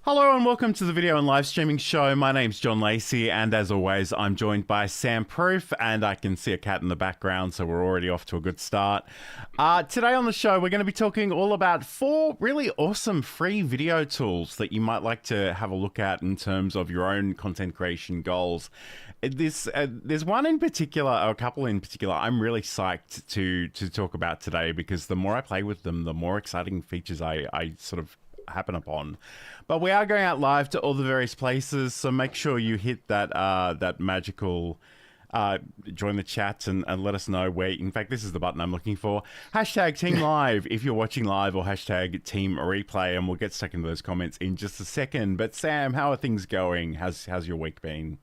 Hello and welcome to the video and live streaming show. My name's John Lacey, and as always, I'm joined by Sam Proof, and I can see a cat in the background, so we're already off to a good start. Today on the show, we're going to be talking all about 4 really awesome free video tools that you might like to have a look at in terms of your own content creation goals. There's one in particular, or a couple in particular, I'm really psyched to talk about today, because the more I play with them, the more exciting features I sort of happen upon. But we are going out live to all the various places, so make sure you hit that magical join the chat and let us know where. In fact, this is the button I'm looking for. Hashtag Team Live if you're watching live, or hashtag Team Replay, and we'll get stuck into those comments in just a second. But Sam, how are things going? How's your week been?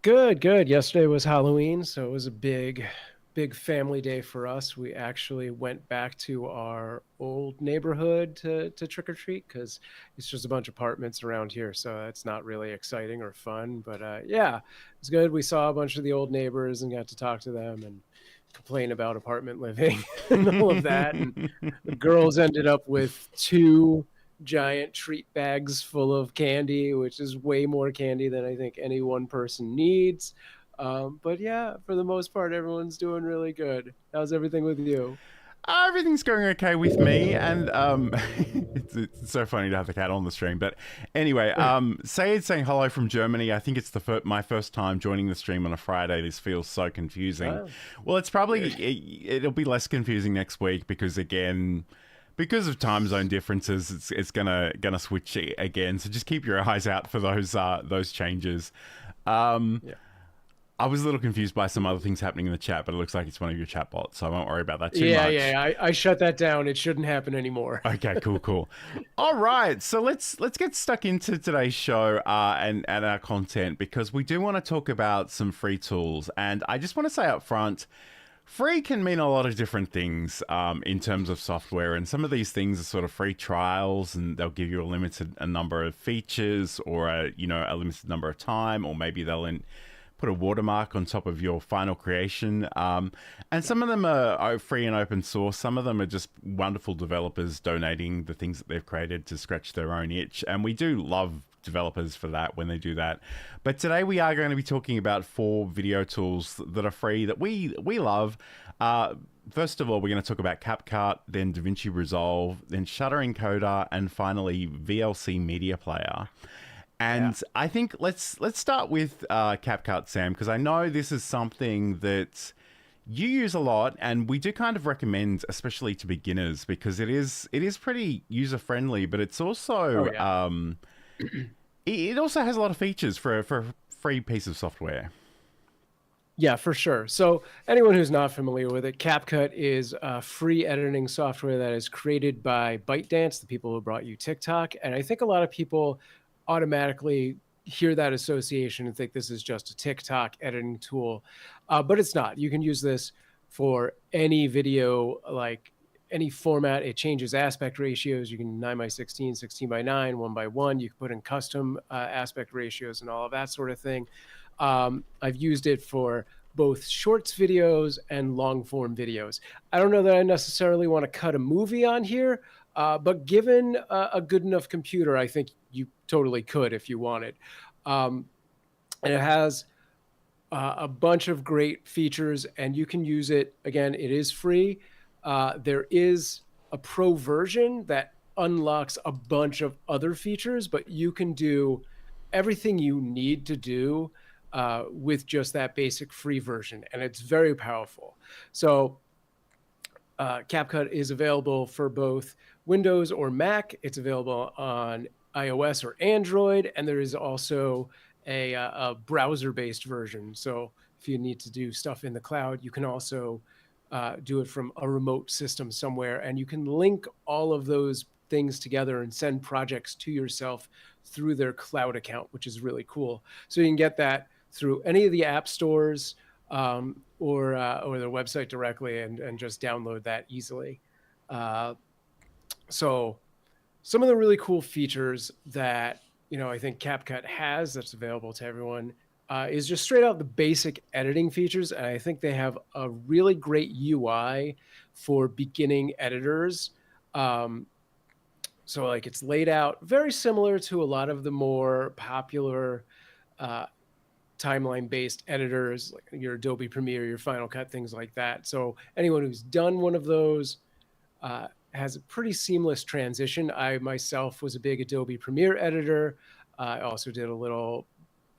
Good. Yesterday was Halloween, so it was a big family day for us. We actually went back to our old neighborhood to trick or treat, because it's just a bunch of apartments around here, so it's not really exciting or fun. But yeah, it was good. We saw a bunch of the old neighbors and got to talk to them and complain about apartment living and all of that. And the girls ended up with 2 giant treat bags full of candy, which is way more candy than I think any one person needs. But yeah, for the most part, everyone's doing really good. How's everything with you? Everything's going okay with me, and it's so funny to have the cat on the stream. But anyway, Sayed's saying hello from Germany. I think it's my first time joining the stream on a Friday. This feels so confusing. Oh. Well, it's probably it'll be less confusing next week, because of time zone differences, it's gonna switch again. So just keep your eyes out for those changes. Yeah. I was a little confused by some other things happening in the chat, but it looks like it's one of your chat bots, so I won't worry about that too much. Yeah, I shut that down. It shouldn't happen anymore. Okay, cool. All right, so let's get stuck into today's show and our content, because we do want to talk about some free tools. And I just want to say up front, free can mean a lot of different things in terms of software, and some of these things are sort of free trials, and they'll give you a number of features, or a limited number of time, or maybe they'll put a watermark on top of your final creation. And some of them are free and open source. Some of them are just wonderful developers donating the things that they've created to scratch their own itch. And we do love developers for that when they do that. But today we are going to be talking about 4 video tools that are free that we love. First of all, we're going to talk about CapCut, then DaVinci Resolve, then Shutter Encoder, and finally VLC Media Player. And yeah. I think let's start with CapCut, Sam, because I know this is something that you use a lot, and we do kind of recommend, especially to beginners, because it is pretty user friendly, but it's also it also has a lot of features for a free piece of software. Yeah, for sure. So anyone who's not familiar with it, CapCut is a free editing software that is created by ByteDance, the people who brought you TikTok, and I think a lot of people automatically hear that association and think this is just a TikTok editing tool, but it's not. You can use this for any video, like any format. It changes aspect ratios. You can 9:16, 16:9, 1:1. You can put in custom aspect ratios and all of that sort of thing. I've used it for both shorts videos and long form videos. I don't know that I necessarily want to cut a movie on here, but given a good enough computer, I think you totally could if you wanted. And it has a bunch of great features, and you can use it. Again, it is free. There is a pro version that unlocks a bunch of other features, but you can do everything you need to do with just that basic free version, and it's very powerful. So CapCut is available for both Windows or Mac. It's available on iOS or Android, and there is also a browser-based version. So if you need to do stuff in the cloud, you can also do it from a remote system somewhere, and you can link all of those things together and send projects to yourself through their cloud account, which is really cool. So you can get that through any of the app stores or their website directly, and just download that easily. So some of the really cool features that I think CapCut has that's available to everyone is just straight out the basic editing features. And I think they have a really great UI for beginning editors. So like it's laid out very similar to a lot of the more popular uh, timeline based editors, like your Adobe Premiere, your Final Cut, things like that. So anyone who's done one of those has a pretty seamless transition. I myself was a big Adobe Premiere editor. I also did a little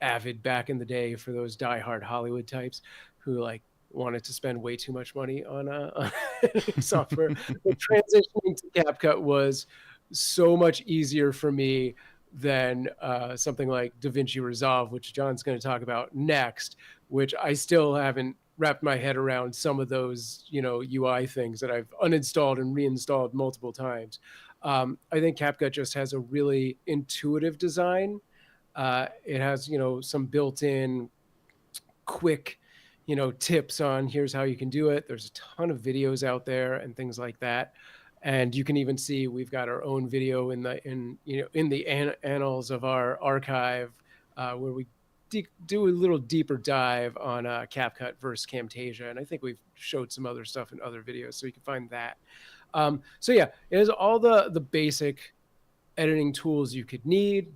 Avid back in the day for those diehard Hollywood types who like wanted to spend way too much money on software. But transitioning to CapCut was so much easier for me than something like DaVinci Resolve, which John's going to talk about next, which I still haven't wrapped my head around some of those, UI things that I've uninstalled and reinstalled multiple times. I think CapCut just has a really intuitive design. It has, some built-in quick, tips on here's how you can do it. There's a ton of videos out there and things like that. And you can even see we've got our own video in the annals of our archive where we do a little deeper dive on CapCut versus Camtasia, and I think we've showed some other stuff in other videos, so you can find that. So yeah, it has all the basic editing tools you could need,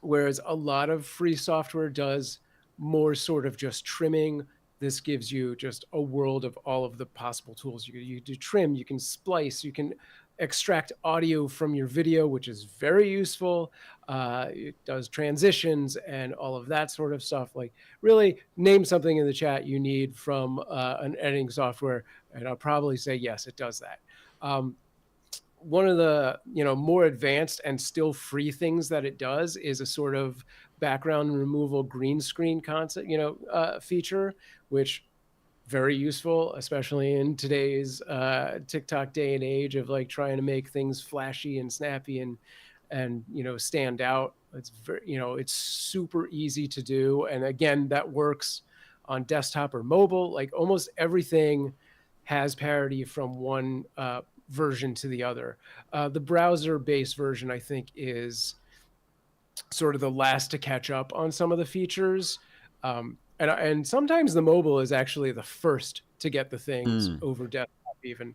whereas a lot of free software does more sort of just trimming. This gives you just a world of all of the possible tools. You do trim, you can splice, you can extract audio from your video, which is very useful. It does transitions and all of that sort of stuff. Like really name something in the chat you need from an editing software, and I'll probably say, yes, it does that. One of the more advanced and still free things that it does is a sort of background removal green screen concept feature, which very useful, especially in today's TikTok day and age of like trying to make things flashy and snappy and stand out. It's very it's super easy to do, and again that works on desktop or mobile. Like almost everything has parity from one version to the other. The browser-based version, I think, is sort of the last to catch up on some of the features. And sometimes the mobile is actually the first to get the things over desktop even.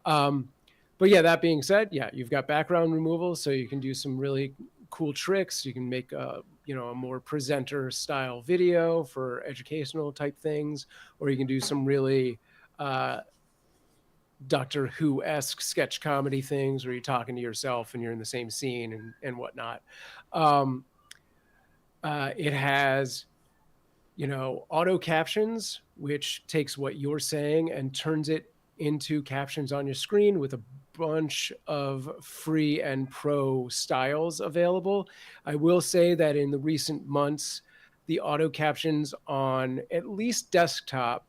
But yeah, that being said, yeah, you've got background removal, so you can do some really cool tricks. You can make a more presenter style video for educational type things, or you can do some really Doctor Who-esque sketch comedy things where you're talking to yourself and you're in the same scene and whatnot. It has, auto captions, which takes what you're saying and turns it into captions on your screen with a bunch of free and pro styles available. I will say that in the recent months, the auto captions on at least desktop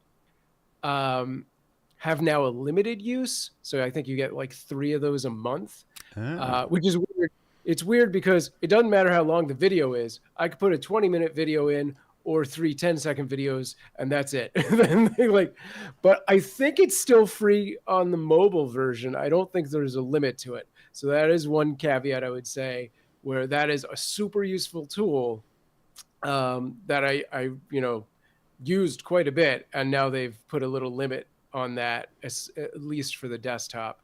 have now a limited use. So I think you get like 3 of those a month, which is weird. It's weird because it doesn't matter how long the video is. I could put a 20-minute video in or 3 10-second videos, and that's it. But I think it's still free on the mobile version. I don't think there's a limit to it. So that is one caveat I would say, where that is a super useful tool that I used quite a bit, and now they've put a little limit on that, at least for the desktop.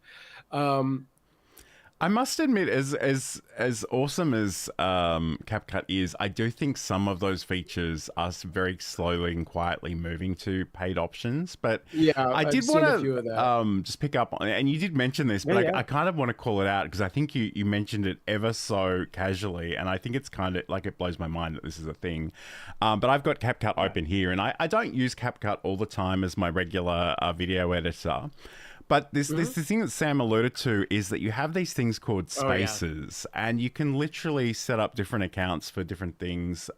I must admit, as awesome as CapCut is, I do think some of those features are very slowly and quietly moving to paid options. But yeah, I did want to just pick up on it, and you did mention this, but I kind of want to call it out because I think you mentioned it ever so casually, and I think it's kind of like it blows my mind that this is a thing. But I've got CapCut open here, and I don't use CapCut all the time as my regular video editor. But this thing that Sam alluded to is that you have these things called spaces, and you can literally set up different accounts for different things.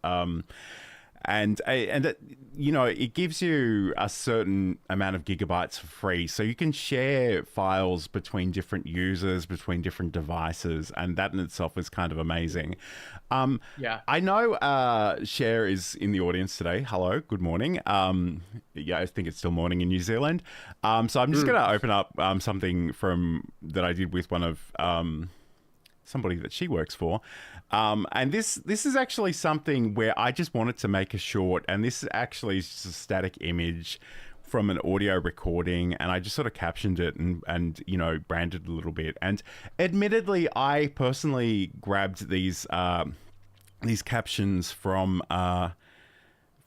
And it gives you a certain amount of gigabytes for free, so you can share files between different users, between different devices, and that in itself is kind of amazing. I know Cher is in the audience today. Hello, good morning. I think it's still morning in New Zealand. So I'm just going to open up something that I did with one of somebody that she works for. And this is actually something where I just wanted to make a short, and this actually is just a static image from an audio recording, and I just sort of captioned it and you know, branded a little bit. And admittedly, I personally grabbed these captions from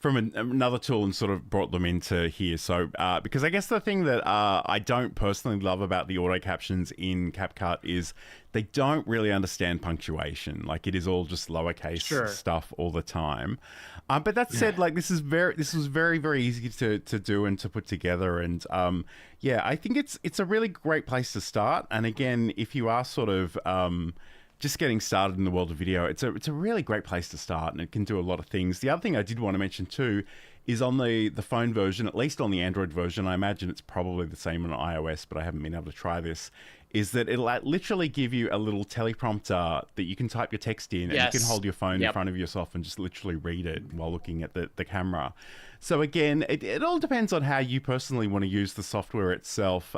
another tool and sort of brought them into here. So, because I guess the thing that I don't personally love about the auto captions in CapCut is they don't really understand punctuation. Like, it is all just lowercase stuff all the time. But that said, like, this was very, very easy to do and to put together. And yeah, I think it's a really great place to start. And again, if you are sort of just getting started in the world of video, it's a really great place to start, and it can do a lot of things. The other thing I did want to mention too is on the phone version, at least on the Android version, I imagine it's probably the same on iOS, but I haven't been able to try this, is that it'll literally give you a little teleprompter that you can type your text in, and you can hold your phone in front of yourself and just literally read it while looking at the camera. So again, it all depends on how you personally want to use the software itself.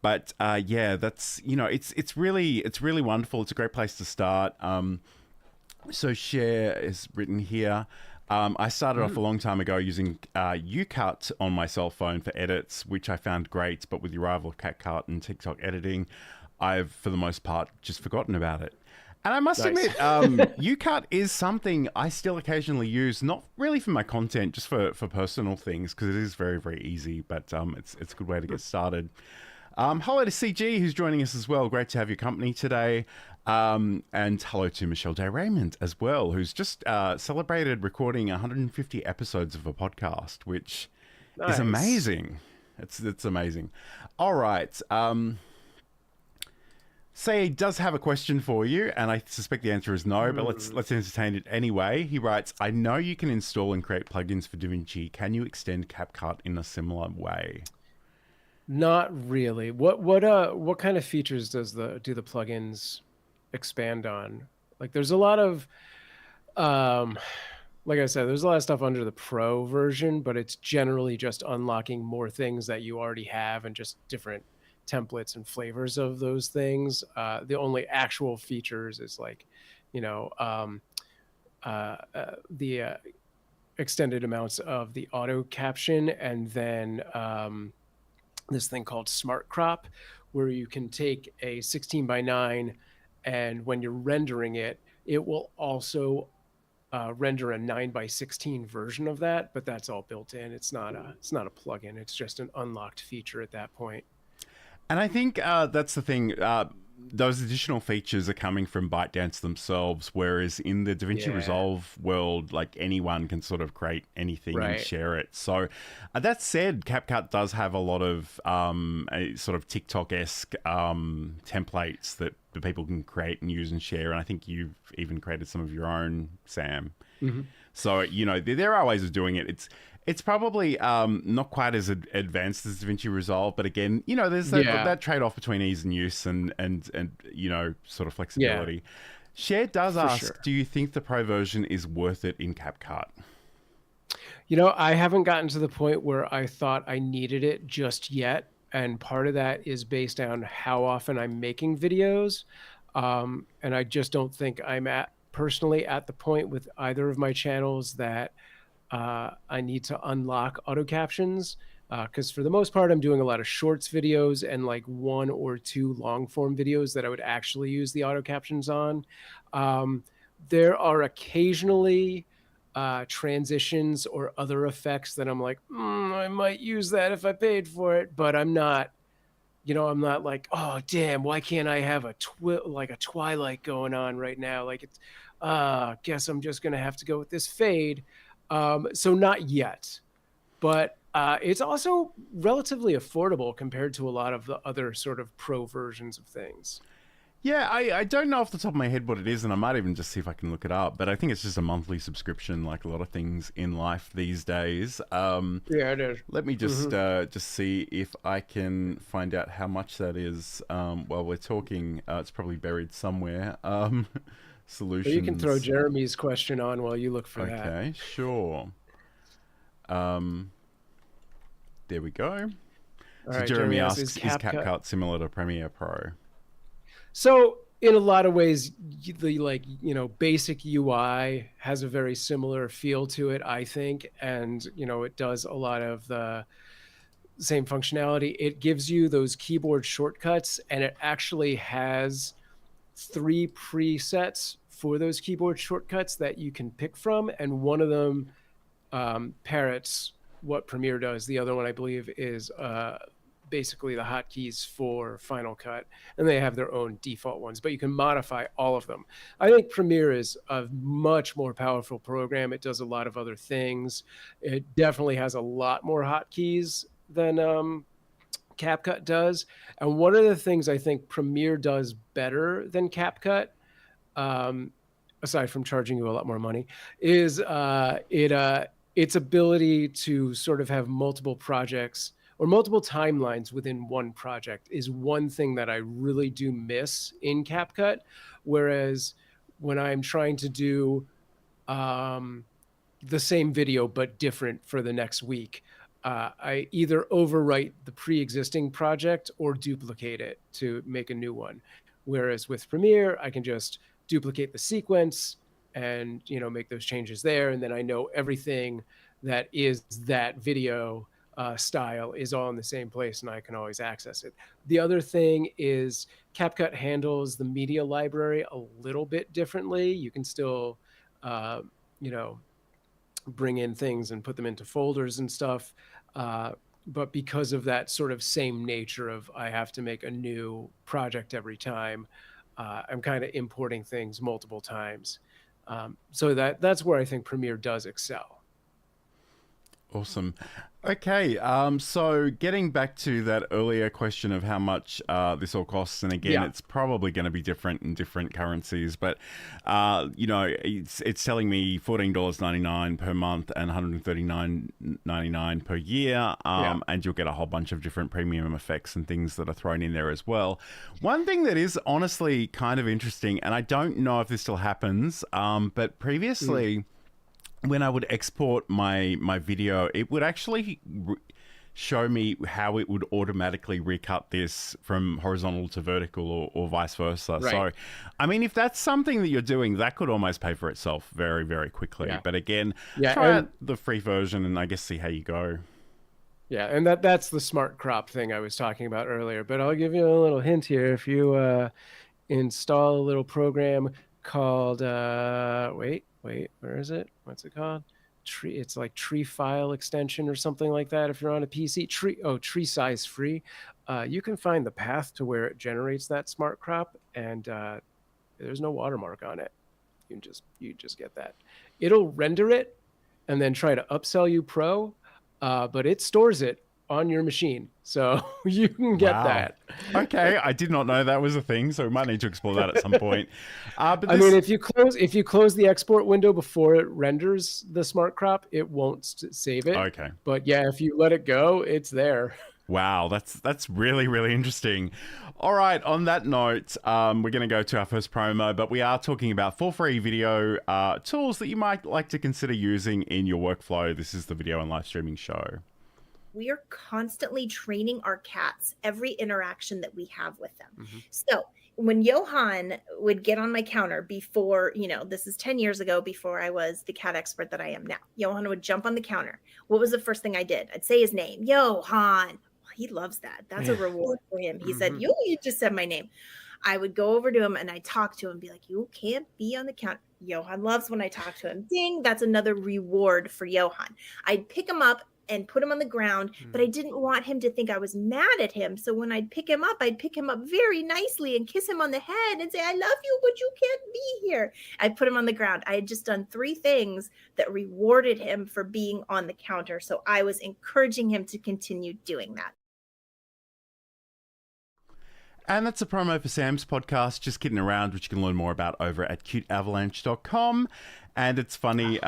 But yeah, that's, you know, it's really wonderful. It's a great place to start. So Share is written here. I started off a long time ago using UCut on my cell phone for edits, which I found great. But with the arrival of CapCut and TikTok editing, I've, for the most part, just forgotten about it. And I must admit, UCut is something I still occasionally use, not really for my content, just for personal things, because it is very, very easy. But it's a good way to get started. Hello to CG, who's joining us as well. Great to have your company today. And hello to Michelle Day Raymond as well, who's just celebrated recording 150 episodes of a podcast, which is amazing. It's amazing. All right. Say does have a question for you, and I suspect the answer is no, but let's entertain it anyway. He writes, I know you can install and create plugins for DaVinci. Can you extend CapCut in a similar way? Not really. What kind of features do the plugins expand on? Like, there's a lot of like I said, there's a lot of stuff under the Pro version, but it's generally just unlocking more things that you already have and just different templates and flavors of those things. The only actual features is, like, you know, the extended amounts of the auto caption, and then this thing called Smart Crop, where you can take a 16:9, and when you're rendering it, it will also render a 9:16 version of that, but that's all built in. It's not a plugin. It's just an unlocked feature at that point. And I think that's the thing. Those additional features are coming from ByteDance themselves, whereas in the DaVinci Resolve world, like, anyone can sort of create anything and share it. So that said, CapCut does have a lot of sort of TikTok-esque templates that the people can create and use and share. And I think you've even created some of your own, Sam. So, you know, there are ways of doing it. It's probably not quite as advanced as DaVinci Resolve, but again, you know, there's that trade-off between ease and use and you know, sort of flexibility. Cher does ask, do you think the Pro version is worth it in CapCut? You know, I haven't gotten to the point where I thought I needed it just yet, and part of that is based on how often I'm making videos, and I just don't think I'm personally at the point with either of my channels that I need to unlock auto captions, because for the most part, I'm doing a lot of shorts videos and like 1 or 2 long form videos that I would actually use the auto captions on. There are occasionally transitions or other effects that I'm like, I might use that if I paid for it, but I'm not, you know, I'm not like, oh damn, why can't I have a twilight going on right now? Like, it's guess I'm just gonna have to go with this fade. So not yet, but it's also relatively affordable compared to a lot of the other sort of Pro versions of things. Yeah, I don't know off the top of my head what it is, and I might even just see if I can look it up, but I think it's just a monthly subscription, like a lot of things in life these days. Yeah, it is. Let me just see if I can find out how much that is while we're talking. It's probably buried somewhere. Solutions. Well, you can throw Jeremy's question on while you look for that. Okay, sure. There we go. So right, Jeremy asks, is CapCut similar to Premiere Pro? So in a lot of ways, the basic UI has a very similar feel to it, I think, and it does a lot of the same functionality. It gives you those keyboard shortcuts, and it actually has 3 presets for those keyboard shortcuts that you can pick from, and one of them parrots what Premiere does. The other one, I believe, is basically the hotkeys for Final Cut, and they have their own default ones, but you can modify all of them. I think Premiere is a much more powerful program. It does a lot of other things. It definitely has a lot more hotkeys than CapCut does. And one of the things I think Premiere does better than CapCut, aside from charging you a lot more money, is its ability to sort of have multiple projects or multiple timelines within one project is one thing that I really do miss in CapCut. Whereas when I'm trying to do the same video but different for the next week, I either overwrite the pre-existing project or duplicate it to make a new one. Whereas with Premiere, I can just duplicate the sequence and make those changes there, and then I know everything that is that video style is all in the same place, and I can always access it. The other thing is CapCut handles the media library a little bit differently. You can still bring in things and put them into folders and stuff, but because of that sort of same nature of I have to make a new project every time, I'm kind of importing things multiple times. So that's where I think Premiere does excel. Awesome. Okay, so getting back to that earlier question of how much this all costs, and again, it's probably going to be different in different currencies, but it's telling me $14.99 per month and $139.99 per year, and you'll get a whole bunch of different premium effects and things that are thrown in there as well. One thing that is honestly kind of interesting, and I don't know if this still happens, but previously, when I would export my video, it would actually show me how it would automatically recut this from horizontal to vertical or vice versa. Right. So, I mean, if that's something that you're doing, that could almost pay for itself very, very quickly. Yeah. But again, try out the free version and I guess see how you go. Yeah, and that's the smart crop thing I was talking about earlier. But I'll give you a little hint here. If you install a little program called, wait, where is it? What's it called? It's like tree file extension or something like that. If you're on a PC, tree size free, you can find the path to where it generates that smart crop, and there's no watermark on it. You just get that. It'll render it and then try to upsell you Pro, but it stores it on your machine, so you can get that. Okay, I did not know that was a thing, so we might need to explore that at some point. But I mean, if you close the export window before it renders the smart crop, it won't save it. Okay. But yeah, if you let it go, it's there. Wow, that's really, really interesting. All right, on that note, we're going to go to our first promo, but we are talking about for free video tools that you might like to consider using in your workflow. This is the Video and Live Streaming Show. We are constantly training our cats every interaction that we have with them. Mm-hmm. So when Johan would get on my counter before, this is 10 years ago, before I was the cat expert that I am now, Johan would jump on the counter. What was the first thing I did? I'd say his name, Johan. He loves that. That's a reward for him. He said, you just said my name. I would go over to him and I talk to him and be like, you can't be on the counter. Johan loves when I talk to him. Ding, that's another reward for Johan. I'd pick him up and put him on the ground, but I didn't want him to think I was mad at him. So when I'd pick him up very nicely and kiss him on the head and say, I love you, but you can't be here. I'd put him on the ground. I had just done 3 things that rewarded him for being on the counter. So I was encouraging him to continue doing that. And that's a promo for Sam's podcast, Just Kidding Around, which you can learn more about over at cuteavalanche.com. And it's funny,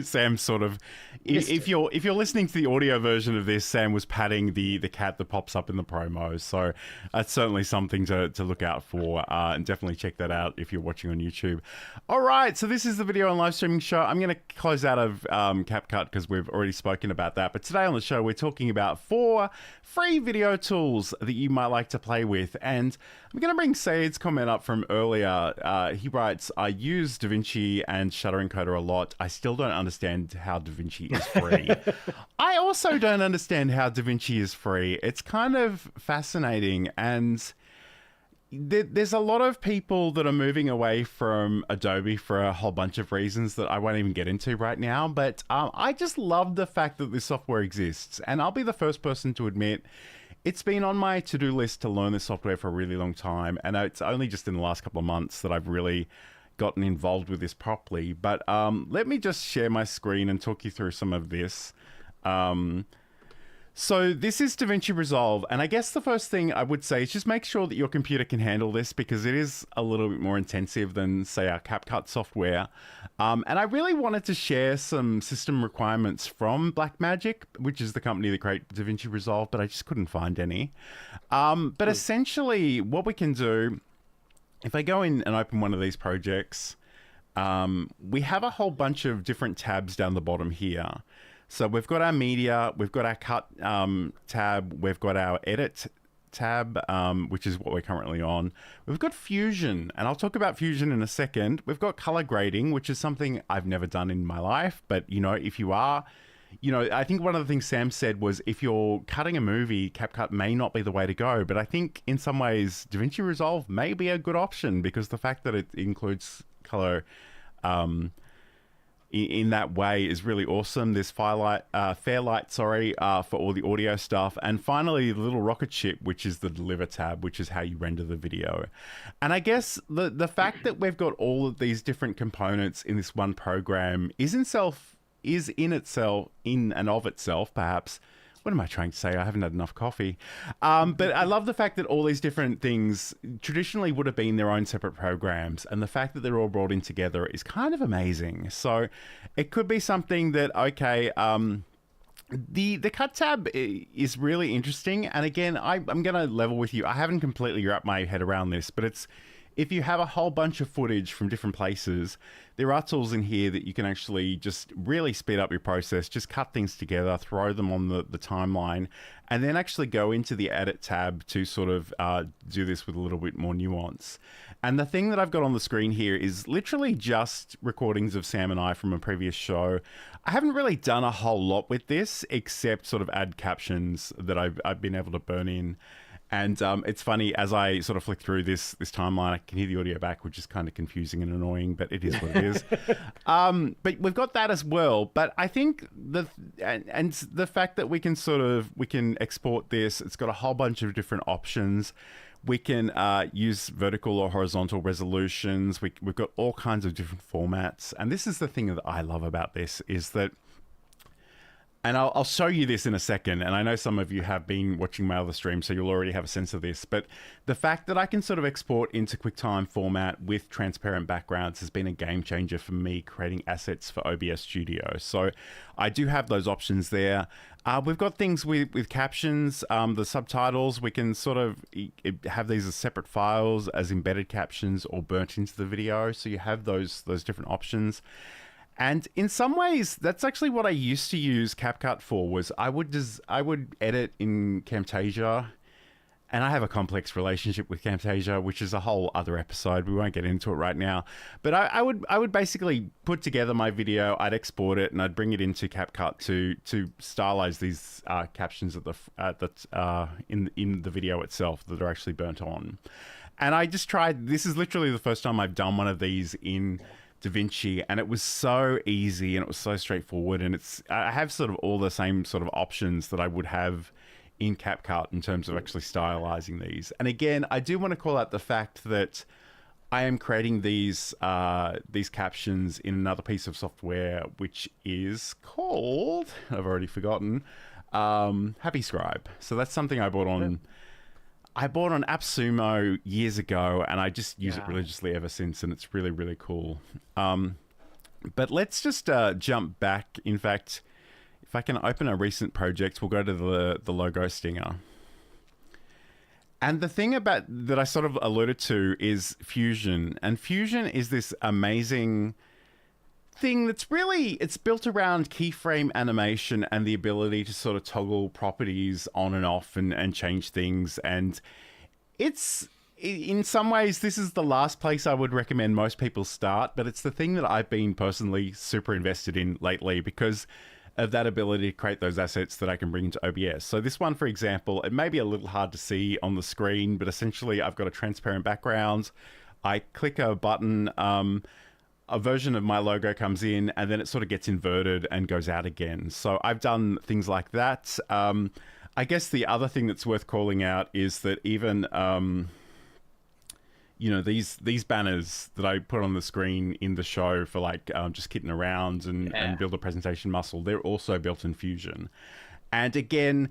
Sam sort of, if you're listening to the audio version of this, Sam was patting the cat that pops up in the promo. So that's certainly something to look out for, and definitely check that out if you're watching on YouTube. All right, so this is the video and live streaming show. I'm going to close out of CapCut because we've already spoken about that. But today on the show, we're talking about 4 free video tools that you might like to play with. And I'm going to bring Sayed's comment up from earlier. He writes, I use DaVinci and Shutter Encoder a lot. I still don't understand how DaVinci is free. I also don't understand how DaVinci is free. It's kind of fascinating, and there's a lot of people that are moving away from Adobe for a whole bunch of reasons that I won't even get into right now. But I just love the fact that this software exists, and I'll be the first person to admit it's been on my to-do list to learn this software for a really long time, and it's only just in the last couple of months that I've really gotten involved with this properly. But let me just share my screen and talk you through some of this. So this is DaVinci Resolve, and I guess the first thing I would say is just make sure that your computer can handle this, because it is a little bit more intensive than, say, our CapCut software. And I really wanted to share some system requirements from Blackmagic, which is the company that created DaVinci Resolve, but I just couldn't find any. But essentially what we can do, if I go in and open one of these projects, we have a whole bunch of different tabs down the bottom here. So we've got our media, we've got our cut tab, we've got our edit tab, which is what we're currently on. We've got Fusion, and I'll talk about Fusion in a second. We've got color grading, which is something I've never done in my life. But, you know, if you are, you know, I think one of the things Sam said was if you're cutting a movie, CapCut may not be the way to go. But I think in some ways, DaVinci Resolve may be a good option, because the fact that it includes color in that way is really awesome. There's Fairlight, for all the audio stuff. And finally, the little rocket ship, which is the Deliver tab, which is how you render the video. And I guess the fact that we've got all of these different components in this one program is in and of itself, perhaps. What am I trying to say? I haven't had enough coffee. But I love the fact that all these different things traditionally would have been their own separate programs, and the fact that they're all brought in together is kind of amazing. So it could be something that, okay, the cut tab is really interesting. And again, I'm going to level with you. I haven't completely wrapped my head around this, but it's, if you have a whole bunch of footage from different places, there are tools in here that you can actually just really speed up your process, just cut things together, throw them on the timeline, and then actually go into the edit tab to sort of do this with a little bit more nuance. And the thing that I've got on the screen here is literally just recordings of Sam and I from a previous show. I haven't really done a whole lot with this, except sort of add captions that I've been able to burn in. And it's funny, as I sort of flick through this timeline, I can hear the audio back, which is kind of confusing and annoying, but it is what it is. But we've got that as well. But I think the fact that we can export this, it's got a whole bunch of different options. We can use vertical or horizontal resolutions. We've got all kinds of different formats. And this is the thing that I love about this, is that, and I'll show you this in a second, and I know some of you have been watching my other streams, so you'll already have a sense of this, but the fact that I can sort of export into QuickTime format with transparent backgrounds has been a game changer for me creating assets for OBS Studio. So I do have those options there. We've got things with captions, the subtitles. We can sort of have these as separate files, as embedded captions, or burnt into the video. So you have those different options. And in some ways, that's actually what I used to use CapCut for. Was I would edit in Camtasia, and I have a complex relationship with Camtasia, which is a whole other episode. We won't get into it right now. But I would basically put together my video, I'd export it, and I'd bring it into CapCut to stylize these captions in the video itself that are actually burnt on. And I just tried. This is literally the first time I've done one of these in DaVinci, and it was so easy and it was so straightforward, and I have sort of all the same sort of options that I would have in CapCut in terms of actually stylizing these. And again, I do want to call out the fact that I am creating these captions in another piece of software, which is called, I've already forgotten, Happy Scribe. So that's something I bought on AppSumo years ago, and I just use it religiously ever since, and it's really, really cool. But let's just jump back. In fact, if I can open a recent project, we'll go to the logo stinger. And the thing about that I sort of alluded to is Fusion. And Fusion is this amazing thing that's really, it's built around keyframe animation and the ability to sort of toggle properties on and off and change things. And it's, in some ways, this is the last place I would recommend most people start, but it's the thing that I've been personally super invested in lately because of that ability to create those assets that I can bring into OBS. So this one, for example, it may be a little hard to see on the screen, but essentially I've got a transparent background. I click a button, a version of my logo comes in, and then it sort of gets inverted and goes out again. So I've done things like that. I guess the other thing that's worth calling out is that even you know, these banners that I put on the screen in the show for like just kidding around and build a presentation muscle, they're also built in Fusion. And again,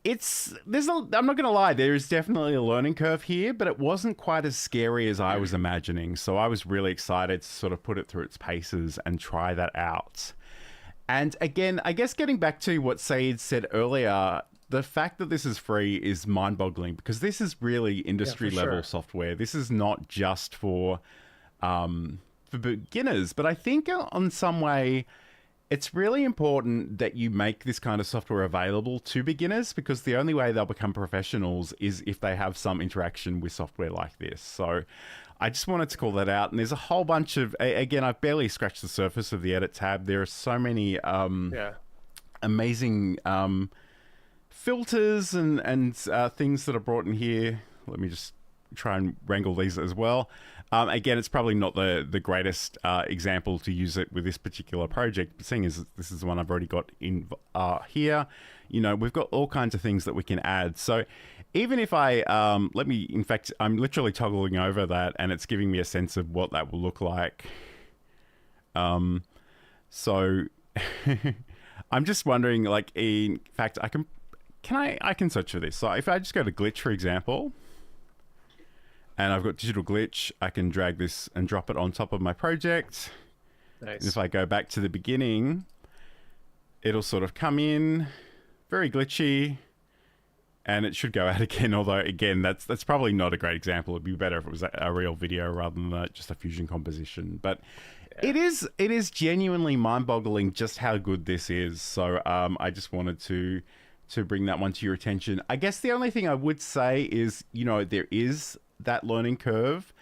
I'm not going to lie, there is definitely a learning curve here, but it wasn't quite as scary as I was imagining. So I was really excited to sort of put it through its paces and try that out. And again, I guess getting back to what Saeed said earlier, the fact that this is free is mind-boggling because this is really industry-level software. This is not just for beginners, but I think on some way it's really important that you make this kind of software available to beginners because the only way they'll become professionals is if they have some interaction with software like this. So I just wanted to call that out. And there's a whole bunch of, again, I've barely scratched the surface of the edit tab. There are so many amazing filters and things that are brought in here. Let me just try and wrangle these as well. Again, it's probably not the greatest example to use it with this particular project, but seeing as this is the one I've already got in here, you know, we've got all kinds of things that we can add. So even if I, in fact, I'm literally toggling over that and it's giving me a sense of what that will look like. So I'm just wondering, like, in fact, I can search for this. So if I just go to glitch, for example, and I've got digital glitch, I can drag this and drop it on top of my project. Nice. And if I go back to the beginning, it'll sort of come in, very glitchy, and it should go out again. Although again, that's probably not a great example. It'd be better if it was a real video rather than just a Fusion composition. But it is genuinely mind-boggling just how good this is. So I just wanted to bring that one to your attention. I guess the only thing I would say is, you know, there is that learning curve.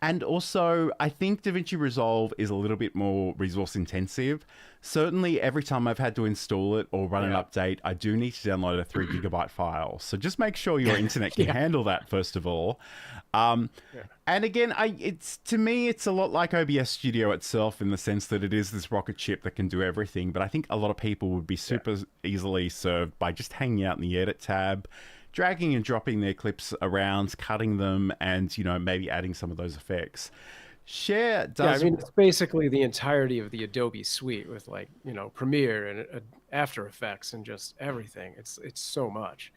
And also, I think DaVinci Resolve is a little bit more resource intensive. Certainly, every time I've had to install it or run an update, I do need to download a 3 gigabyte file. So just make sure your internet can handle that, first of all. And again, to me, it's a lot like OBS Studio itself in the sense that it is this rocket ship that can do everything. But I think a lot of people would be super easily served by just hanging out in the edit tab, dragging and dropping their clips around, cutting them, and, you know, maybe adding some of those effects. Share does... I mean, it's basically the entirety of the Adobe suite with, like, you know, Premiere and After Effects and just everything. It's so much.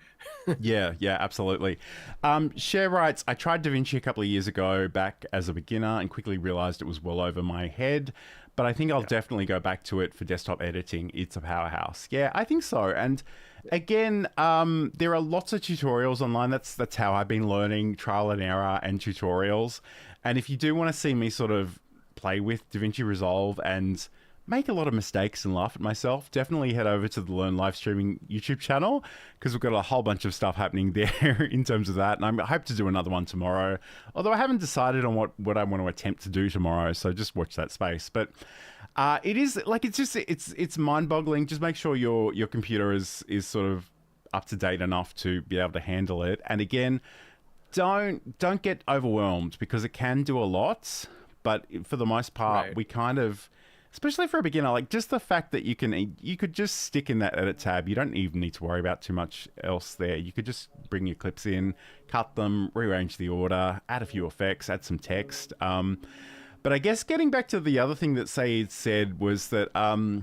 yeah, absolutely. Share writes, I tried DaVinci a couple of years ago back as a beginner and quickly realized it was well over my head, but I think I'll definitely go back to it for desktop editing. It's a powerhouse. Yeah, I think so. And again, there are lots of tutorials online. That's how I've been learning, trial and error and tutorials. And if you do want to see me sort of play with DaVinci Resolve and make a lot of mistakes and laugh at myself, definitely head over to the Learn Livestreaming YouTube channel because we've got a whole bunch of stuff happening there in terms of that. And I hope to do another one tomorrow, although I haven't decided on what I want to attempt to do tomorrow. So just watch that space. But it is like, it's mind-boggling. Just make sure your computer is sort of up to date enough to be able to handle it. And again, don't get overwhelmed because it can do a lot, but for the most part, we kind of, especially for a beginner, like just the fact that you could just stick in that edit tab. You don't even need to worry about too much else there. You could just bring your clips in, cut them, rearrange the order, add a few effects, add some text. But I guess getting back to the other thing that Saeed said was that,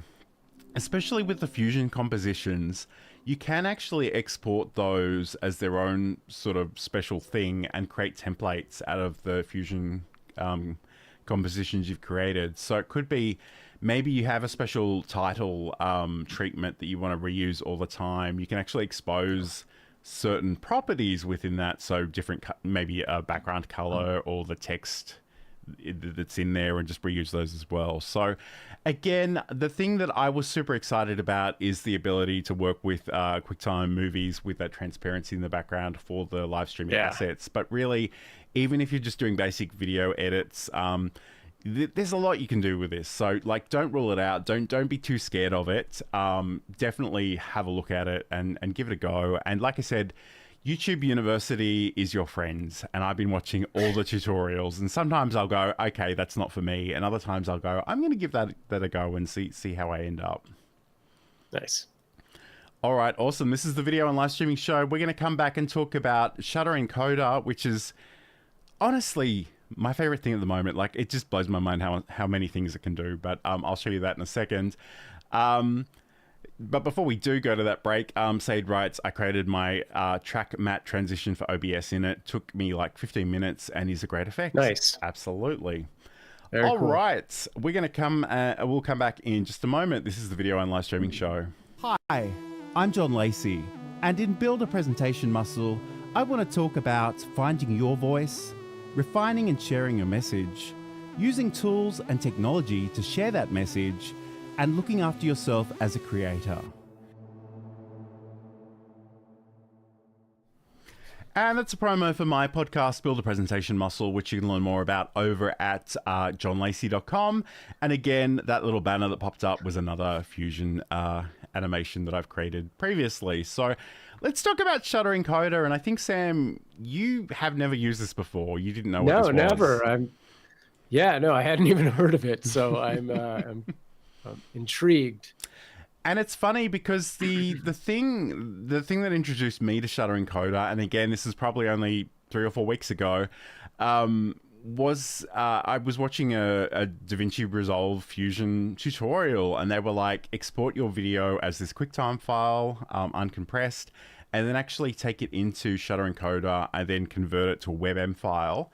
especially with the Fusion compositions, you can actually export those as their own sort of special thing and create templates out of the Fusion compositions you've created. So it could be maybe you have a special title treatment that you want to reuse all the time. You can actually expose certain properties within that. So different, maybe a background color or the text that's in there, and just reuse those as well. So again, the thing that I was super excited about is the ability to work with QuickTime movies with that transparency in the background for the live streaming assets. But really, even if you're just doing basic video edits, there's a lot you can do with this. So like, don't rule it out. Don't be too scared of it. Definitely have a look at it and give it a go. And like I said, YouTube University is your friend, and I've been watching all the tutorials, and sometimes I'll go, okay, that's not for me, and other times I'll go, I'm going to give that a go and see how I end up. Nice. All right, awesome. This is the video and live streaming show. We're going to come back and talk about Shutter Encoder, which is honestly my favorite thing at the moment. Like, it just blows my mind how many things it can do, but I'll show you that in a second. But before we do go to that break, Said writes, I created my track matte transition for OBS in it. Took me like 15 minutes and is a great effect. Nice. Absolutely. Very All cool. right. We're going to we'll come back in just a moment. This is the video and live streaming show. Hi, I'm John Lacey, and in Build a Presentation Muscle, I want to talk about finding your voice, refining and sharing your message, using tools and technology to share that message, and looking after yourself as a creator. And that's a promo for my podcast, Build a Presentation Muscle, which you can learn more about over at johnlacey.com. And again, that little banner that popped up was another Fusion animation that I've created previously. So let's talk about Shutter Encoder. And I think, Sam, you have never used this before. You didn't know what this was. No, never. No, I hadn't even heard of it. So I'm intrigued. And it's funny because the thing that introduced me to Shutter Encoder, and again, this is probably only 3 or 4 weeks ago, was I was watching a DaVinci Resolve Fusion tutorial, and they were like, export your video as this QuickTime file, uncompressed, and then actually take it into Shutter Encoder and then convert it to a WebM file.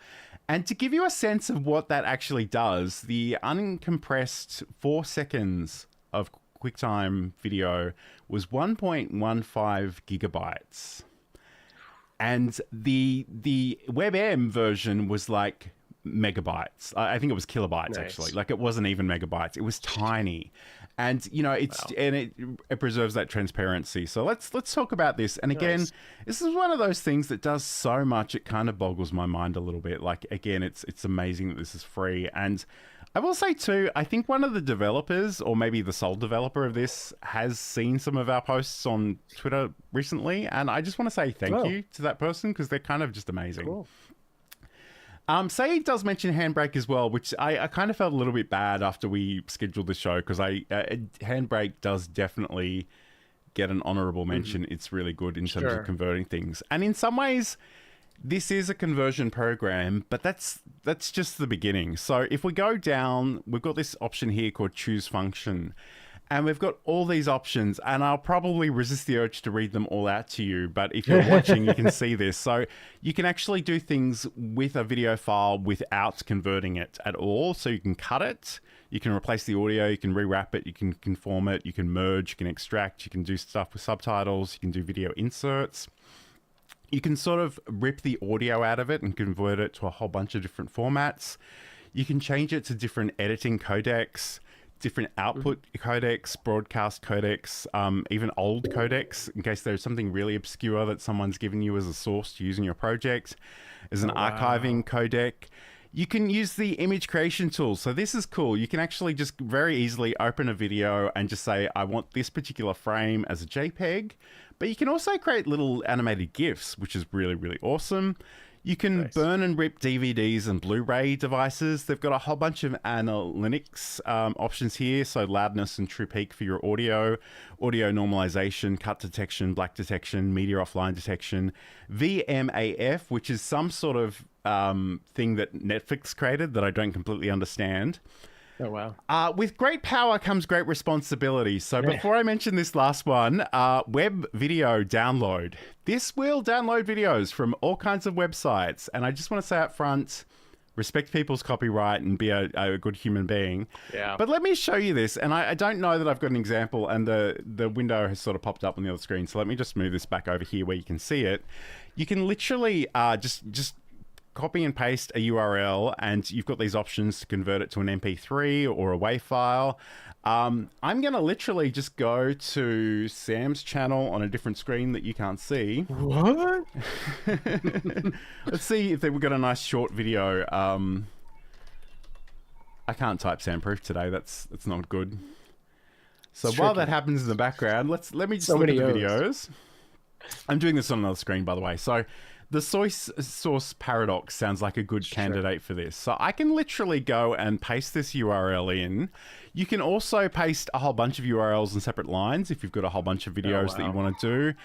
And to give you a sense of what that actually does, the uncompressed 4 seconds of QuickTime video was 1.15 gigabytes. And the WebM version was like megabytes. I think it was kilobytes, actually. Like, it wasn't even megabytes. It was tiny. And, you know, it preserves that transparency. So let's talk about this. And again, this is one of those things that does so much, it kind of boggles my mind a little bit. Like, again, it's amazing that this is free. And I will say too, I think one of the developers, or maybe the sole developer of this, has seen some of our posts on Twitter recently. And I just want to say thank you to that person, because they're kind of just amazing. Cool. Saeed does mention Handbrake as well, which I kind of felt a little bit bad after we scheduled the show, because Handbrake does definitely get an honorable mention. It's really good in terms of converting things. And in some ways, this is a conversion program, but that's just the beginning. So if we go down, we've got this option here called Choose Function. And we've got all these options, and I'll probably resist the urge to read them all out to you. But if you're watching, you can see this. So you can actually do things with a video file without converting it at all. So you can cut it, you can replace the audio, you can rewrap it, you can conform it, you can merge, you can extract, you can do stuff with subtitles, you can do video inserts. You can sort of rip the audio out of it and convert it to a whole bunch of different formats. You can change it to different editing codecs, different output codecs, broadcast codecs, even old codecs, in case there's something really obscure that someone's given you as a source to use in your project. There's an archiving codec. You can use the image creation tool. So this is cool. You can actually just very easily open a video and just say, I want this particular frame as a JPEG. But you can also create little animated GIFs, which is really, really awesome. You can burn and rip DVDs and Blu-ray devices. They've got a whole bunch of analytics options here. So loudness and true peak for your audio, audio normalization, cut detection, black detection, media offline detection, VMAF, which is some sort of thing that Netflix created that I don't completely understand. Oh, wow. With great power comes great responsibility. So before I mention this last one, web video download. This will download videos from all kinds of websites. And I just want to say up front, respect people's copyright, and be a good human being. Yeah. But let me show you this, and I don't know that I've got an example, and the window has sort of popped up on the other screen. So let me just move this back over here where you can see it. You can literally just copy and paste a URL, and you've got these options to convert it to an MP3 or a WAV file. I'm going to literally just go to Sam's channel on a different screen that you can't see. What? Let's see if we've got a nice short video. I can't type Samproof today. That's not good. So while that happens in the background, let me just look at the videos. I'm doing this on another screen, by the way. So the source paradox sounds like a good candidate for this. So I can literally go and paste this URL in. You can also paste a whole bunch of URLs in separate lines if you've got a whole bunch of videos that you want to do.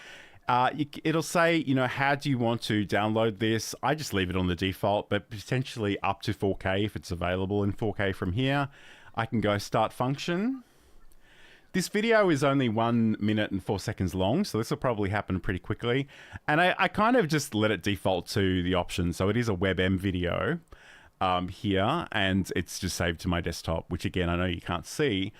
It'll say, how do you want to download this? I just leave it on the default, but potentially up to 4K if it's available in 4K from here. I can go start function. This video is only 1 minute and 4 seconds long, so this will probably happen pretty quickly. And I kind of just let it default to the option. So it is a WebM video here, and it's just saved to my desktop, which again, I know you can't see.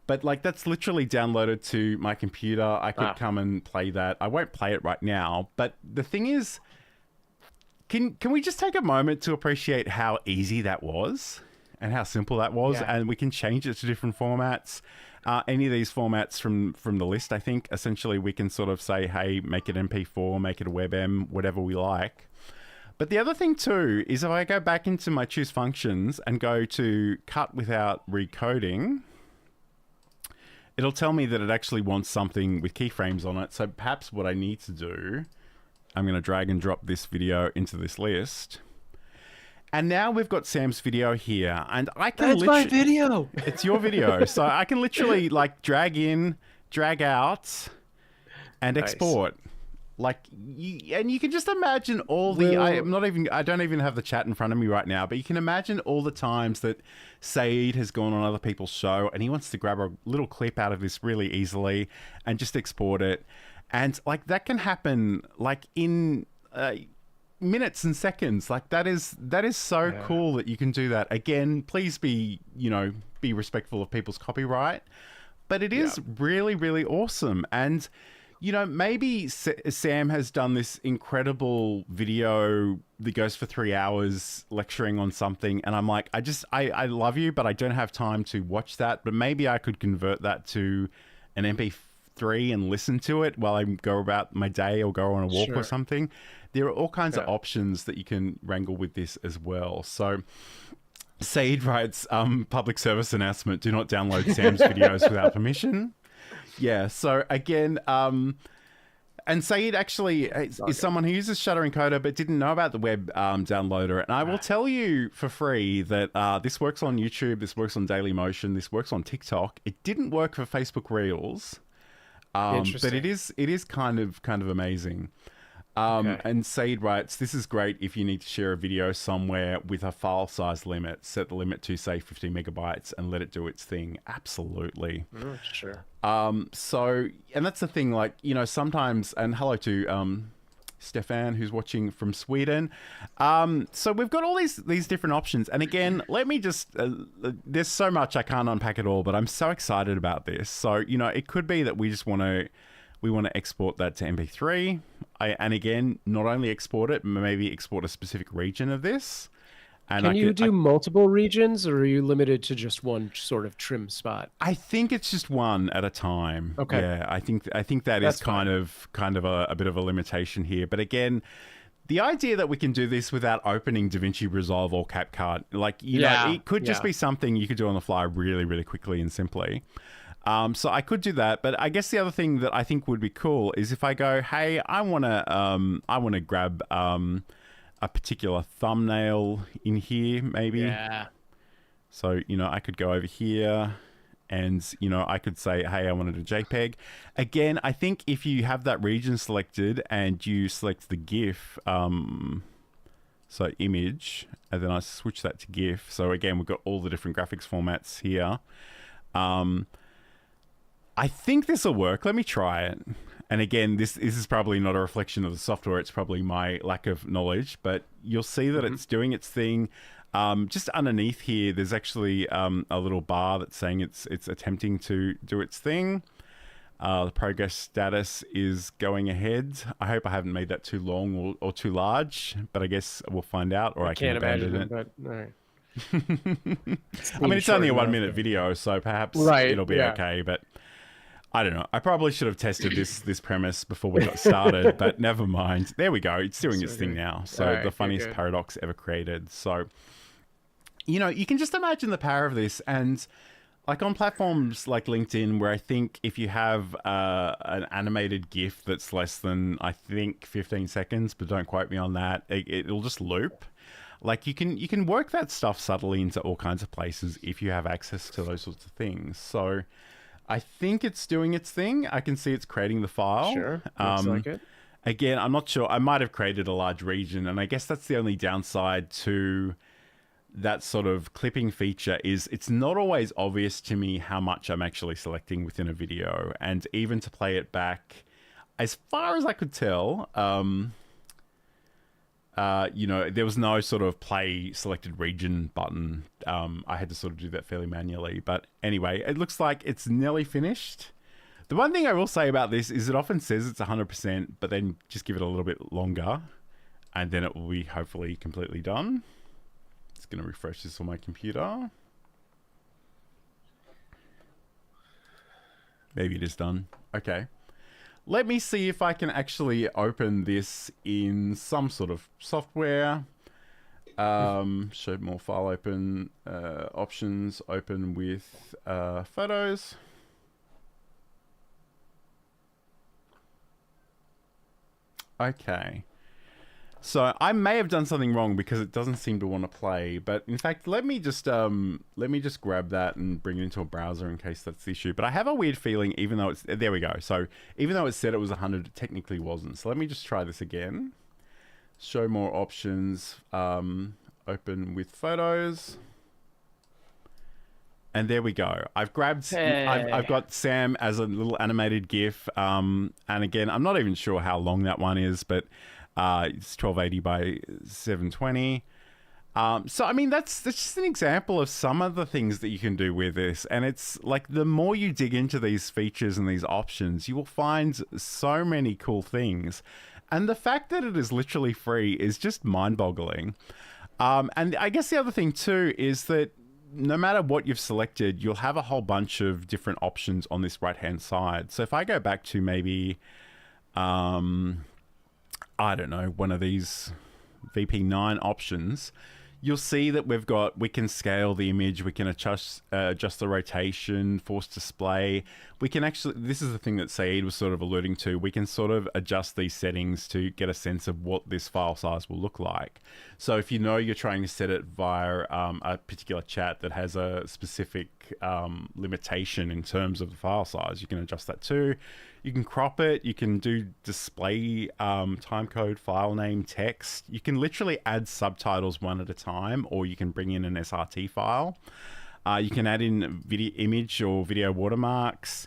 But like that's literally downloaded to my computer. I could come and play that. I won't play it right now. But the thing is, can we just take a moment to appreciate how easy that was and how simple that was? Yeah. And we can change it to different formats. Any of these formats from the list, I think, essentially we can sort of say, hey, make it MP4, make it a WebM, whatever we like. But the other thing too is if I go back into my choose functions and go to cut without recoding, it'll tell me that it actually wants something with keyframes on it. So perhaps what I need to do, I'm going to drag and drop this video into this list. And now we've got Sam's video here, and I can That's my video. It's your video. So I can literally like drag in, drag out, and export. Like, and you can just imagine all the, I don't even have the chat in front of me right now, but you can imagine all the times that Saeed has gone on other people's show and he wants to grab a little clip out of this really easily and just export it. And like that can happen like in minutes and seconds. Like that is so cool that you can do that. Again, please be respectful of people's copyright, but it is really, really awesome. And maybe Sam has done this incredible video that goes for 3 hours lecturing on something. And I'm like, I love you, but I don't have time to watch that. But maybe I could convert that to an MP3 and listen to it while I go about my day or go on a walk or something. There are all kinds of options that you can wrangle with this as well. So Saeed writes, public service announcement, do not download Sam's videos without permission. Yeah, so again, and Saeed actually is someone who uses Shutter Encoder but didn't know about the web downloader. And I will tell you for free that this works on YouTube, this works on Dailymotion, this works on TikTok. It didn't work for Facebook Reels, but it is kind of amazing. And Saeed writes, this is great if you need to share a video somewhere with a file size limit. Set the limit to, say, 50 megabytes and let it do its thing. Absolutely. Sure. So, and that's the thing, like, sometimes, and hello to Stefan, who's watching from Sweden. So we've got all these different options. And again, let me just, there's so much I can't unpack it all, but I'm so excited about this. So, it could be that we just want to export that to MP3. And again, not only export it, maybe export a specific region of this. And Can you do multiple regions, or are you limited to just one sort of trim spot? I think it's just one at a time. Okay. Yeah, I think that is kind of a bit of a limitation here. But again, the idea that we can do this without opening DaVinci Resolve or CapCut, like it could just be something you could do on the fly really, really quickly and simply. So I could do that, but I guess the other thing that I think would be cool is if I go, hey, I want to grab a particular thumbnail in here, maybe. Yeah. So I could go over here, and I could say, hey, I wanted a JPEG. Again, I think if you have that region selected and you select the GIF, so image, and then I switch that to GIF. So again, we've got all the different graphics formats here. I think this will work. Let me try it. And again, this is probably not a reflection of the software. It's probably my lack of knowledge, but you'll see that it's doing its thing. Just underneath here, there's actually a little bar that's saying it's attempting to do its thing. The progress status is going ahead. I hope I haven't made that too long or too large, but I guess we'll find out, or I can abandon it. But all right. I mean, it's only a 1 minute video, so perhaps it'll be okay, but I don't know. I probably should have tested this premise before we got started, but never mind. There we go. It's doing its thing now. So the funniest paradox ever created. So, you know, you can just imagine the power of this. And like on platforms like LinkedIn, where I think if you have an animated GIF that's less than, I think, 15 seconds, but don't quote me on that, it'll just loop. Like you can work that stuff subtly into all kinds of places if you have access to those sorts of things. So I think it's doing its thing. I can see it's creating the file. Sure, looks like it. Again, I'm not sure. I might have created a large region, and I guess that's the only downside to that sort of clipping feature is it's not always obvious to me how much I'm actually selecting within a video. And even to play it back, as far as I could tell, you know, there was no sort of play selected region button. I had to sort of do that fairly manually. But anyway, it looks like it's nearly finished. The one thing I will say about this is it often says it's 100%, but then just give it a little bit longer, and then it will be hopefully completely done. Just going to refresh this on my computer. Maybe it is done. Okay. Let me see if I can actually open this in some sort of software. Show more file open, options, open with photos. Okay. So I may have done something wrong because it doesn't seem to want to play. But in fact, let me just grab that and bring it into a browser in case that's the issue. But I have a weird feeling, even though it's there we go. So even though it said it was 100, it technically wasn't. So let me just try this again. Show more options. Open with photos. And there we go. I've grabbed. I've got Sam as a little animated GIF. And again, I'm not even sure how long that one is, but. It's 1280 by 720. So, I mean, that's just an example of some of the things that you can do with this. And it's like the more you dig into these features and these options, you will find so many cool things. And the fact that it is literally free is just mind-boggling. And I guess the other thing, too, is that no matter what you've selected, you'll have a whole bunch of different options on this right-hand side. So if I go back to maybe... I don't know, one of these VP9 options, you'll see that we can scale the image, we can adjust the rotation, force display. We can actually, this is the thing that Saeed was sort of alluding to, we can sort of adjust these settings to get a sense of what this file size will look like. So if you know you're trying to set it via a particular chat that has a specific limitation in terms of the file size, you can adjust that too. You can crop it, you can do display timecode, file name, text. You can literally add subtitles one at a time, or you can bring in an SRT file. You can add in video, image or video watermarks.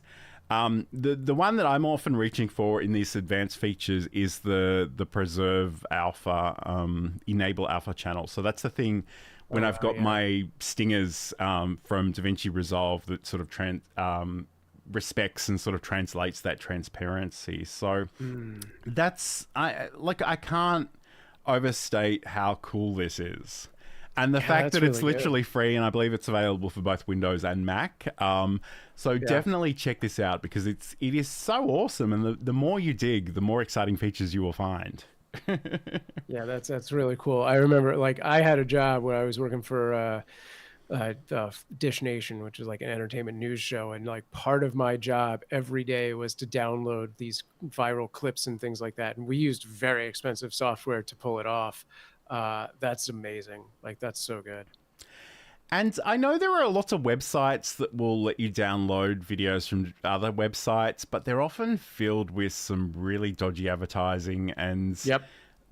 The one that I'm often reaching for in these advanced features is the preserve alpha, enable alpha channel. So that's the thing when I've got my stingers from DaVinci Resolve that sort of respects and sort of translates that transparency. So that's I can't overstate how cool this is. And the fact that it's literally free, and I believe it's available for both Windows and Mac. So definitely check this out because it is so awesome. And the more you dig, the more exciting features you will find. Yeah, that's really cool. I remember, like, I had a job where I was working for Dish Nation, which is like an entertainment news show, and like part of my job every day was to download these viral clips and things like that, and we used very expensive software to pull it off. That's amazing. Like, that's so good. And I know there are lots of websites that will let you download videos from other websites, but they're often filled with some really dodgy advertising and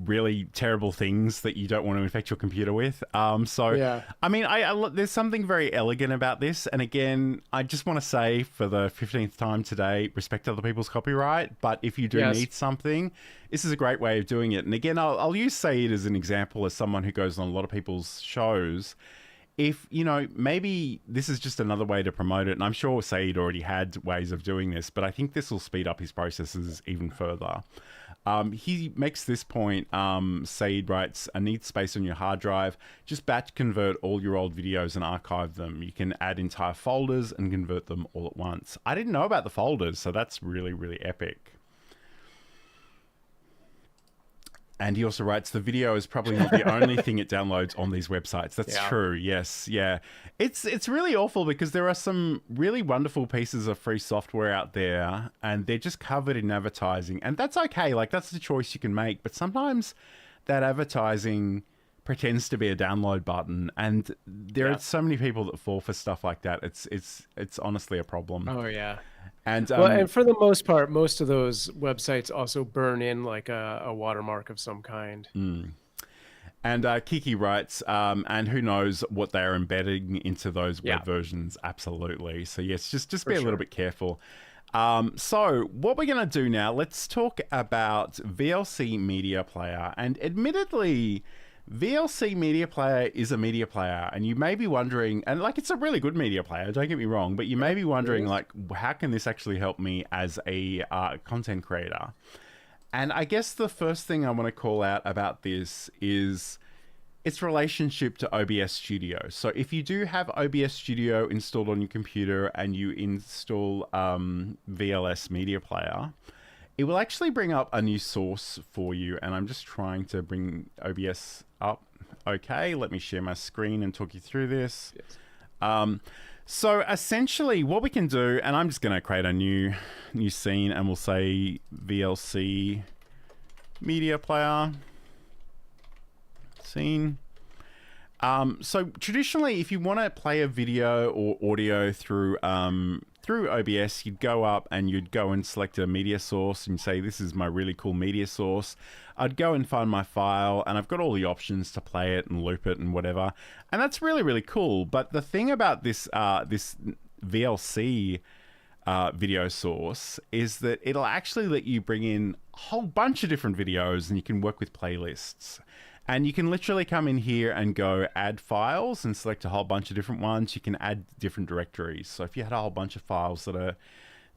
really terrible things that you don't want to infect your computer with. Yeah. I mean, there's something very elegant about this. And again, I just want to say for the 15th time today, respect other people's copyright. But if you do need something, this is a great way of doing it. And again, I'll use Saeed as an example, as someone who goes on a lot of people's shows. If, you know, maybe this is just another way to promote it, and I'm sure Saeed already had ways of doing this, but I think this will speed up his processes even further. He makes this point, Saeed writes, I need space on your hard drive. Just batch convert all your old videos and archive them. You can add entire folders and convert them all at once. I didn't know about the folders, so that's really, really epic. And he also writes, the video is probably not the only thing it downloads on these websites. That's true. Yes. Yeah. It's really awful because there are some really wonderful pieces of free software out there and they're just covered in advertising. And that's okay. Like, that's the choice you can make. But sometimes that advertising pretends to be a download button. And there are so many people that fall for stuff like that. It's honestly a problem. Oh, yeah. And, and for the most part, most of those websites also burn in like a watermark of some kind. And Kiki writes, and who knows what they're embedding into those web versions. Absolutely. So yes, just be a little bit careful. So what we're going to do now, let's talk about VLC Media Player. And admittedly, VLC Media Player is a media player, and you may be wondering, and like, it's a really good media player, don't get me wrong, but you may be wondering, like, how can this actually help me as a content creator? And I guess the first thing I want to call out about this is its relationship to OBS Studio. So if you do have OBS Studio installed on your computer and you install VLS Media Player, it will actually bring up a new source for you. And I'm just trying to bring OBS up. Okay, let me share my screen and talk you through this. Yes. So essentially what we can do, and I'm just going to create a new scene and we'll say VLC Media Player scene. So traditionally, if you want to play a video or audio through OBS, you'd go up and you'd go and select a media source and say, this is my really cool media source. I'd go and find my file and I've got all the options to play it and loop it and whatever. And that's really, really cool. But the thing about this, this VLC video source is that it'll actually let you bring in a whole bunch of different videos and you can work with playlists. And you can literally come in here and go add files and select a whole bunch of different ones. You can add different directories. So if you had a whole bunch of files that are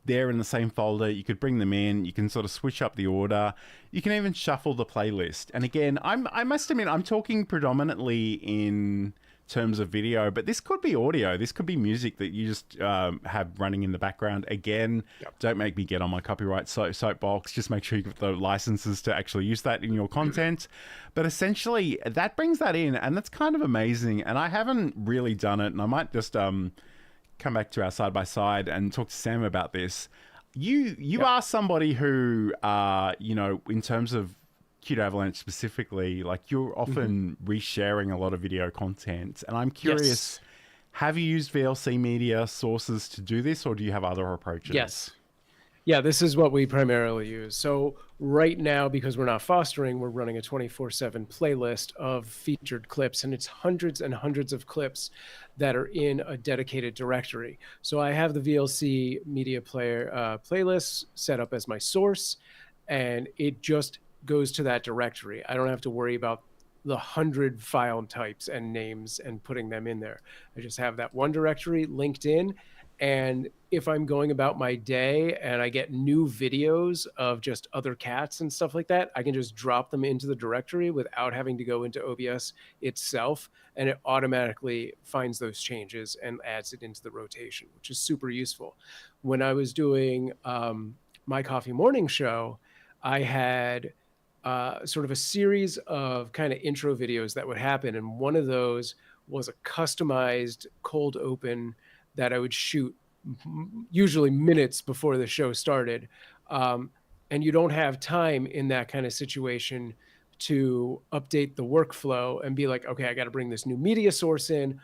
there in the same folder, you could bring them in. You can sort of switch up the order. You can even shuffle the playlist. And again, I must admit, I'm talking predominantly in terms of video, but this could be audio. This could be music that you just have running in the background. Again, don't make me get on my copyright soapbox. Just make sure you get the licenses to actually use that in your content. But essentially, that brings that in, and that's kind of amazing. And I haven't really done it, and I might just come back to our side-by-side and talk to Sam about this. You are somebody who, you know, in terms of Qt Avalanche specifically, like, you're often resharing a lot of video content, and I'm curious, have you used VLC media sources to do this, or do you have other approaches? Yes. Yeah, this is what we primarily use. So right now, because we're not fostering, we're running a 24/7 playlist of featured clips, and it's hundreds and hundreds of clips that are in a dedicated directory. So I have the VLC Media Player playlist set up as my source, and it just goes to that directory. I don't have to worry about the 100 file types and names and putting them in there. I just have that one directory linked in. And if I'm going about my day and I get new videos of just other cats and stuff like that, I can just drop them into the directory without having to go into OBS itself. And it automatically finds those changes and adds it into the rotation, which is super useful. When I was doing my coffee morning show, I had sort of a series of kind of intro videos that would happen. And one of those was a customized cold open that I would shoot usually minutes before the show started. And you don't have time in that kind of situation to update the workflow and be like, okay, I got to bring this new media source in.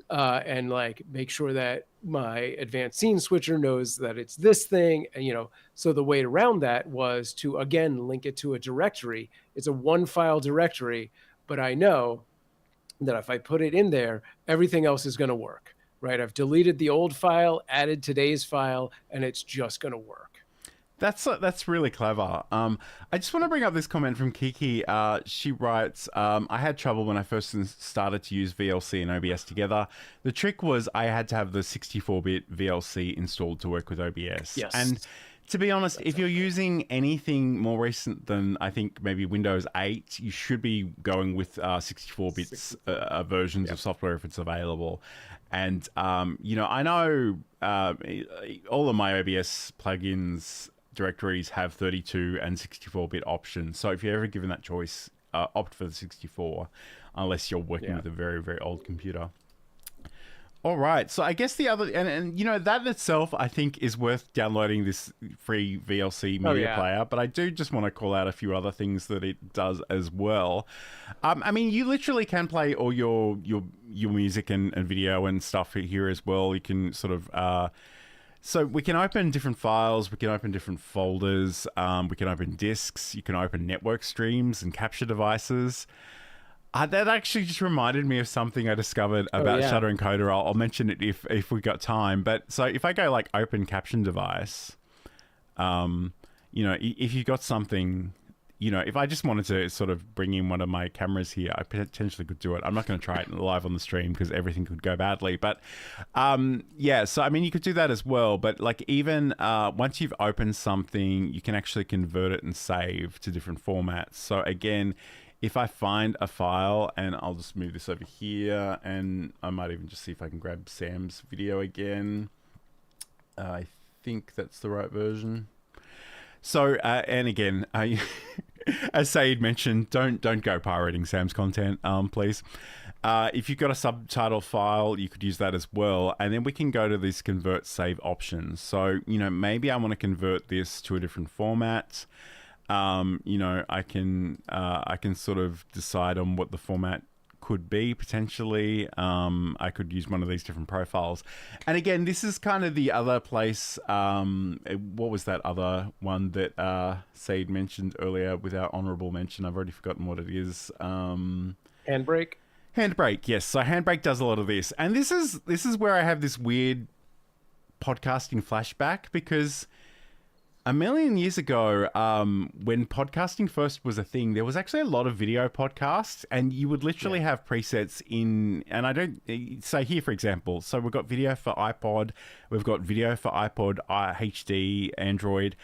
and like make sure that my advanced scene switcher knows that it's this thing. And, so the way around that was to, again, link it to a directory. It's a one file directory, but I know that if I put it in there, everything else is going to work, right? I've deleted the old file, added today's file, and it's just going to work. That's really clever. I just want to bring up this comment from Kiki. She writes, I had trouble when I first started to use VLC and OBS together. The trick was I had to have the 64-bit VLC installed to work with OBS. Yes. And to be honest, if you're using anything more recent than, I think, maybe Windows 8, you should be going with 64-bit versions of software if it's available. And, I know all of my OBS plugins directories have 32 and 64-bit options. So if you're ever given that choice, opt for the 64, unless you're working with a very, very old computer. All right. So I guess the other, and that in itself, I think, is worth downloading this free VLC Media Player. But I do just want to call out a few other things that it does as well. I mean, you literally can play all your music and video and stuff here as well. You can sort of, so we can open different files, we can open different folders, we can open disks, you can open network streams and capture devices. That actually just reminded me of something I discovered about Shutter Encoder. I'll mention it if we got time. But so if I go like open caption device, if you got something, if I just wanted to sort of bring in one of my cameras here, I potentially could do it. I'm not going to try it live on the stream because everything could go badly. But so I mean, you could do that as well. But like even once you've opened something, you can actually convert it and save to different formats. So again, if I find a file, and I'll just move this over here, and I might even just see if I can grab Sam's video again. I think that's the right version. So, and again, as Saeed mentioned, don't go pirating Sam's content, please. If you've got a subtitle file, you could use that as well. And then we can go to these convert save options. So, maybe I want to convert this to a different format. I can sort of decide on what the format could be potentially. I could use one of these different profiles. And again, this is kind of the other place. What was that other one that Saeed mentioned earlier with our honorable mention? I've already forgotten what it is. Handbrake? Handbrake, yes. So Handbrake does a lot of this. And this is where I have this weird podcasting flashback, because a million years ago, when podcasting first was a thing, there was actually a lot of video podcasts, and you would literally have presets in, and I don't, so here, for example, so we've got video for iPod, we've got video for iPod, HD, Android,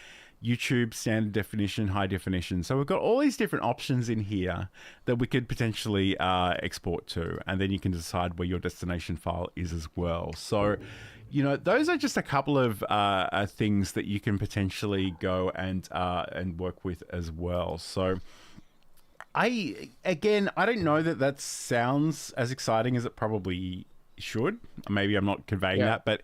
YouTube, standard definition, high definition. So we've got all these different options in here that we could potentially export to, and then you can decide where your destination file is as well. So, those are just a couple of things that you can potentially go and work with as well. So I don't know that sounds as exciting as it probably should. Maybe I'm not conveying that, but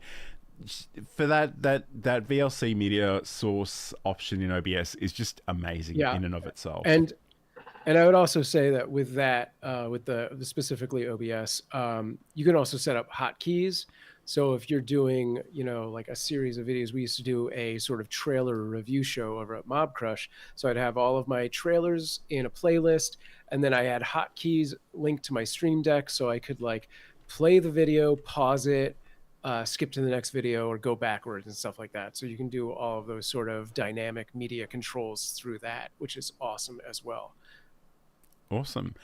for that VLC media source option in OBS is just amazing in and of itself. And I would also say that with that, with the specifically OBS, you can also set up hotkeys. So if you're doing, like a series of videos, we used to do a sort of trailer review show over at Mob Crush. So I'd have all of my trailers in a playlist, and then I had hotkeys linked to my Stream Deck, so I could like play the video, pause it, skip to the next video, or go backwards and stuff like that. So you can do all of those sort of dynamic media controls through that, which is awesome as well. Awesome.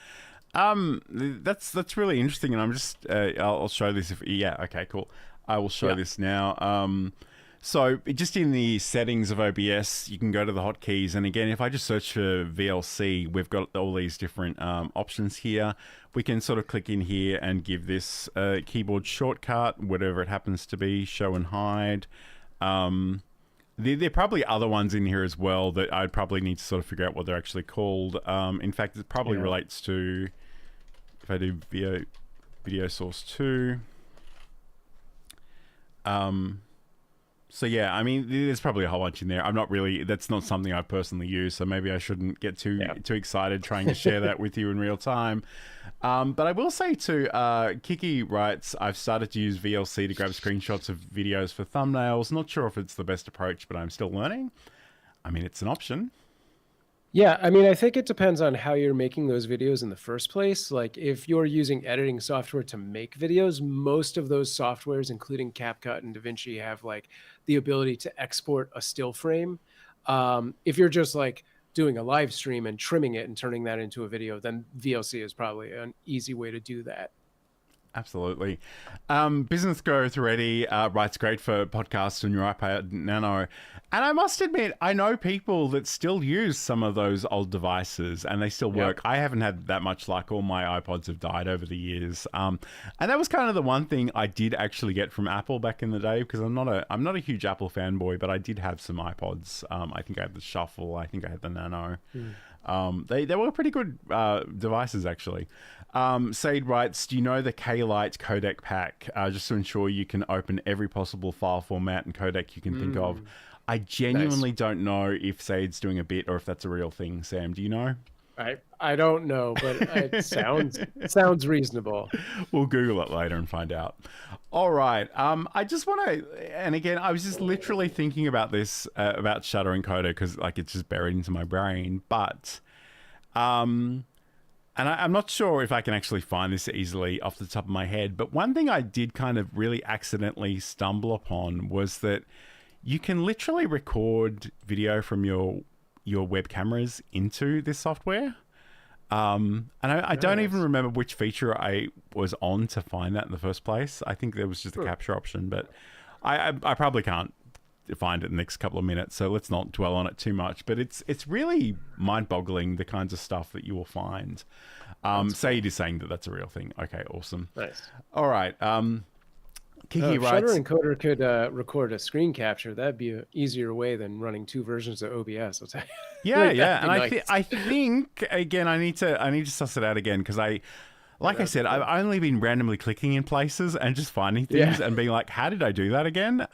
That's really interesting, and I'm just I'll show this okay, cool. I will show this now. So just in the settings of OBS, you can go to the hotkeys, and again, if I just search for VLC, we've got all these different options here. We can sort of click in here and give this keyboard shortcut, whatever it happens to be, show and hide. There are probably other ones in here as well that I'd probably need to sort of figure out what they're actually called. In fact, it probably relates to, if I do video source 2. So yeah, I mean, there's probably a whole bunch in there. That's not something I personally use, so maybe I shouldn't get too excited trying to share that with you in real time. But I will say too, Kiki writes, I've started to use VLC to grab screenshots of videos for thumbnails. Not sure if it's the best approach, but I'm still learning. I mean, it's an option. Yeah, I mean, I think it depends on how you're making those videos in the first place. Like if you're using editing software to make videos, most of those softwares, including CapCut and DaVinci, have like the ability to export a still frame. If you're just like doing a live stream and trimming it and turning that into a video, then VLC is probably an easy way to do that. Absolutely. Business Growth Ready writes, great for podcasts on your iPad Nano. And I must admit, I know people that still use some of those old devices and they still work. I haven't had that much luck. All my iPods have died over the years. And that was kind of the one thing I did actually get from Apple back in the day, because I'm not a huge Apple fanboy, but I did have some iPods. I think I had the Shuffle. I think I had the Nano. They were pretty good devices, actually. Said writes, do you know the K-Lite codec pack? Just to ensure you can open every possible file format and codec you can think of. I genuinely don't know if Said's doing a bit or if that's a real thing. Sam, do you know? I don't know, but it sounds reasonable. We'll Google it later and find out. All right. I just want to, and again, I was just literally thinking about this, about Shutter Encoder, because like it's just buried into my brain. But, and I'm not sure if I can actually find this easily off the top of my head. But one thing I did kind of really accidentally stumble upon was that you can literally record video from your web cameras into this software. And I don't even remember which feature I was on to find that in the first place. I think there was just a capture option, but I probably can't find it in the next couple of minutes, so let's not dwell on it too much. But it's really mind-boggling, the kinds of stuff that you will find. Said is saying that that's a real thing. Okay, awesome. Nice. All right. Kiki writes, Shutter Encoder could record a screen capture. That'd be an easier way than running two versions of OBS. I'll tell you. Yeah. And I think again, I need to suss it out again, because I said, I've only been randomly clicking in places and just finding things and being like, how did I do that again?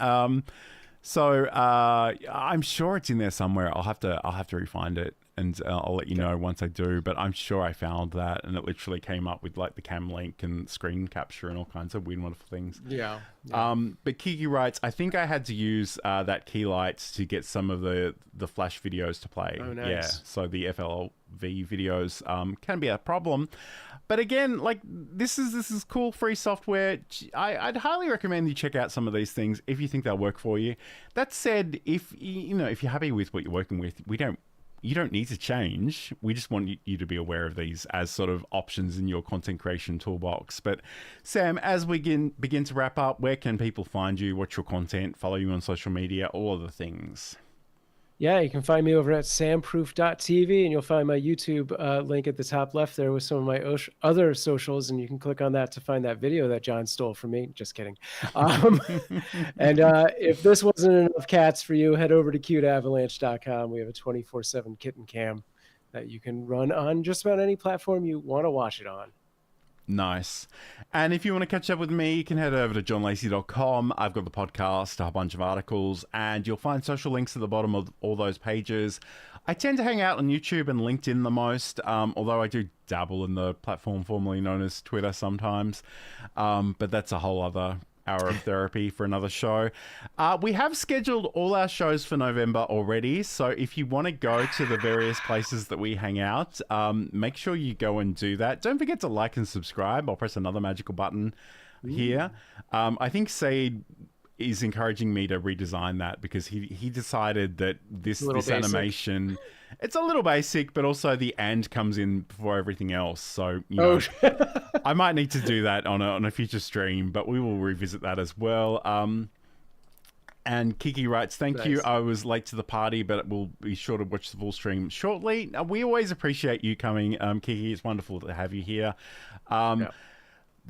So I'm sure it's in there somewhere. I'll have to refind it, and I'll let you know once I do. But I'm sure I found that, and it literally came up with like the cam link and screen capture and all kinds of weird, wonderful things. Yeah. But Kiki writes, I think I had to use that Key-Lite to get some of the Flash videos to play. Oh, nice. Yeah. So the FLV videos can be a problem. But again, like this is cool free software. I'd highly recommend you check out some of these things if you think they'll work for you. That said, if you're happy with what you're working with, you don't need to change. We just want you to be aware of these as sort of options in your content creation toolbox. But Sam, as we begin to wrap up, where can people find you? What's your content? Follow you on social media? All of the things. Yeah, you can find me over at samproof.tv, and you'll find my YouTube link at the top left there with some of my other socials, and you can click on that to find that video that John stole from me. Just kidding. And if this wasn't enough cats for you, head over to cuteavalanche.com. We have a 24/7 kitten cam that you can run on just about any platform you want to watch it on. Nice. And if you want to catch up with me, you can head over to johnlacey.com. I've got the podcast, a bunch of articles, and you'll find social links at the bottom of all those pages. I tend to hang out on YouTube and LinkedIn the most, although I do dabble in the platform formerly known as Twitter sometimes. But that's a whole other hour of therapy for another show. We have scheduled all our shows for November already, so if you want to go to the various places that we hang out, make sure you go and do that. Don't forget to like and subscribe. I'll press another magical button here. I think Said is encouraging me to redesign that, because he decided that this animation, it's a little basic, but also the and comes in before everything else. So, I might need to do that on a future stream, but we will revisit that as well. And Kiki writes, thank you. I was late to the party, but we'll be sure to watch the full stream shortly. We always appreciate you coming, Kiki. It's wonderful to have you here.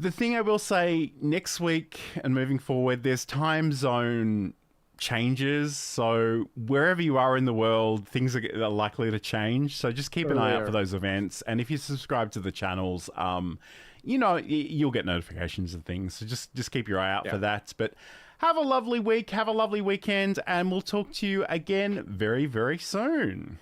The thing I will say, next week and moving forward, there's time zone changes. So wherever you are in the world, things are likely to change. So just keep an eye out for those events. And if you subscribe to the channels, you'll get notifications and things. So just keep your eye out for that. But Have a lovely week, have a lovely weekend, and we'll talk to you again very, very soon.